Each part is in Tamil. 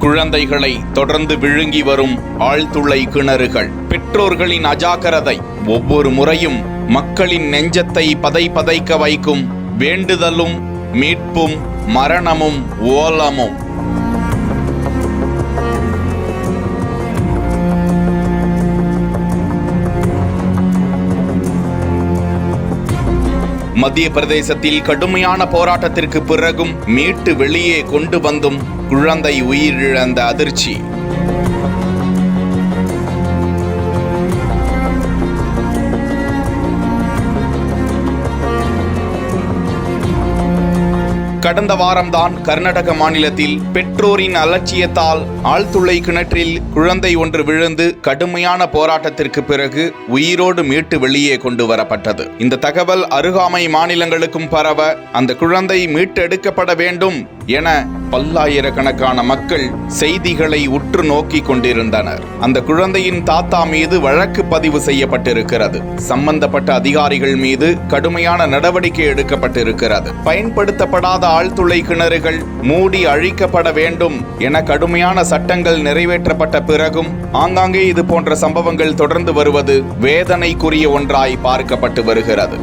குழந்தைகளை தொடர்ந்து விழுங்கி வரும் ஆழ்துளை கிணறுகள். பெற்றோர்களின் அஜாக்கிரதை ஒவ்வொரு முறையும் மக்களின் நெஞ்சத்தை பதைக்க வைக்கும். வேண்டுதலும் மீட்பும் மரணமும் ஓலமும். மத்திய பிரதேசத்தில் கடுமையான போராட்டத்திற்கு பிறகும் மீட்டு வெளியே கொண்டு வந்தும் குழந்தை உயிரிழந்த அதிர்ச்சி. கடந்த வாரம்தான் கர்நாடக மாநிலத்தில் பெற்றோரின் அலட்சியத்தால் ஆழ்துளை கிணற்றில் குழந்தை ஒன்று விழுந்து கடுமையான போராட்டத்திற்கு பிறகு உயிரோடு மீட்டு வெளியே கொண்டு வரப்பட்டது. இந்த தகவல் அருகாமை மாநிலங்களுக்கும் பரவ அந்த குழந்தை மீட்டெடுக்கப்பட வேண்டும் என பல்லாயிரக்கணக்கான மக்கள் செய்திகளை உற்று நோக்கி கொண்டிருந்தனர். அந்த குழந்தையின் தாத்தா மீது வழக்கு பதிவு செய்யப்பட்டிருக்கிறது. சம்பந்தப்பட்ட அதிகாரிகள் மீது கடுமையான நடவடிக்கை எடுக்கப்பட்டிருக்கிறது. பயன்படுத்தப்படாத ஆழ்துளை கிணறுகள் மூடி அழிக்கப்பட வேண்டும் என கடுமையான சட்டங்கள் நிறைவேற்றப்பட்ட பிறகும் ஆங்காங்கே இது போன்ற சம்பவங்கள் தொடர்ந்து வருவது வேதனைக்குரிய ஒன்றாய் பார்க்கப்பட்டு வருகிறது.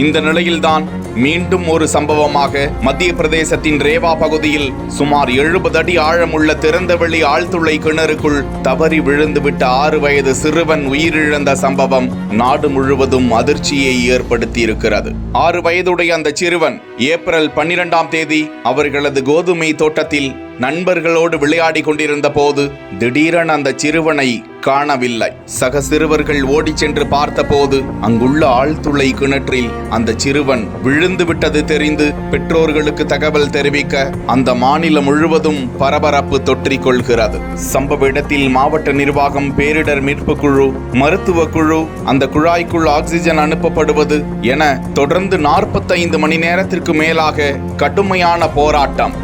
இந்த நிலையில்தான் மீண்டும் ஒரு சம்பவமாக மத்திய பிரதேசத்தின் ரேவா பகுதியில் சுமார் 70 அடி ஆழமுள்ள திறந்தவெளி ஆழ்துளை கிணறுக்குள் தவறி விழுந்துவிட்ட 6 வயது சிறுவன் உயிரிழந்த சம்பவம் நாடு முழுவதும் அதிர்ச்சியை ஏற்படுத்தி இருக்கிறது. 6 வயதுடைய அந்த சிறுவன் ஏப்ரல் 12ஆம் தேதி அவர்களது கோதுமை தோட்டத்தில் நண்பர்களோடு விளையாடி கொண்டிருந்த போது திடீரென அந்த சிறுவனை காணவில்லை. சக சிறுவர்கள் ஓடி சென்று பார்த்தபோது அங்குள்ள ஆழ்துளை கிணற்றில் அந்த சிறுவன் விழுந்து விட்டது தெரிந்து பெற்றோர்களுக்கு தகவல் தெரிவிக்க அந்த மாநிலம் முழுவதும் பரபரப்பு தொற்றிக்கொள்கிறது. சம்பவ இடத்தில் மாவட்ட நிர்வாகம், பேரிடர் மீட்பு குழு, மருத்துவ குழு, அந்த குழாய்க்குள் ஆக்சிஜன் அனுப்பப்படுவது என தொடர்ந்து 45 மணி நேரத்திற்கு மேலாக கடுமையான போராட்டம்.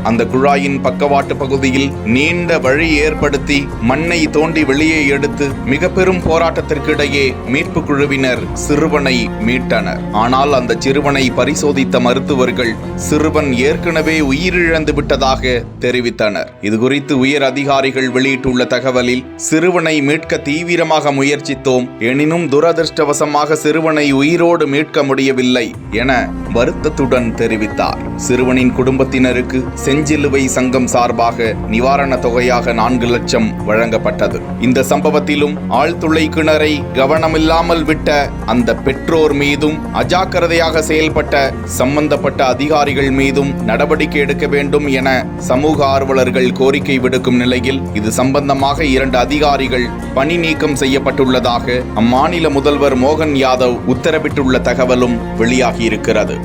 அந்த குழாயின் பக்கவாட்டு பகுதியில் நீண்ட வழி ஏற்படுத்தி மண்ணை தோண்டி வெளியே எடுத்து மிக பெரும் போராட்டத்திற்கு இடையே மீட்பு குழுவினர் சிறுவனை மீட்டனர். ஆனால் அந்த சிறுவனை பரிசோதித்த மருத்துவர்கள் சிறுவன் ஏற்கனவே உயிரிழந்து விட்டதாக தெரிவித்தனர். இதுகுறித்து உயர் அதிகாரிகள் வெளியிட்டுள்ள தகவலில் சிறுவனை மீட்க தீவிரமாக முயற்சித்தோம், எனினும் துரதிருஷ்டவசமாக சிறுவனை உயிரோடு மீட்க முடியவில்லை என வருத்தத்துடன் தெரிவித்தார். சிறுவனின் குடும்பத்தினருக்கு செஞ்சிலுவை சங்கம் சார்பாக நிவாரண தொகையாக 4 லட்சம் வழங்கப்பட்டது. இந்த சம்பவத்திலும் ஆழ்துளை கிணறை கவனமில்லாமல் விட்ட அந்த பெற்றோர் மீதும் அஜாக்கிரதையாக செயல்பட்ட சம்பந்தப்பட்ட அதிகாரிகள் மீதும் நடவடிக்கை எடுக்க வேண்டும் என சமூக ஆர்வலர்கள் கோரிக்கை விடுக்கும் நிலையில் இது சம்பந்தமாக 2 அதிகாரிகள் பணி நீக்கம் செய்யப்பட்டுள்ளதாக அம்மாநில முதல்வர் மோகன் யாதவ் உத்தரவிட்டுள்ள தகவலும் வெளியாகியிருக்கிறது.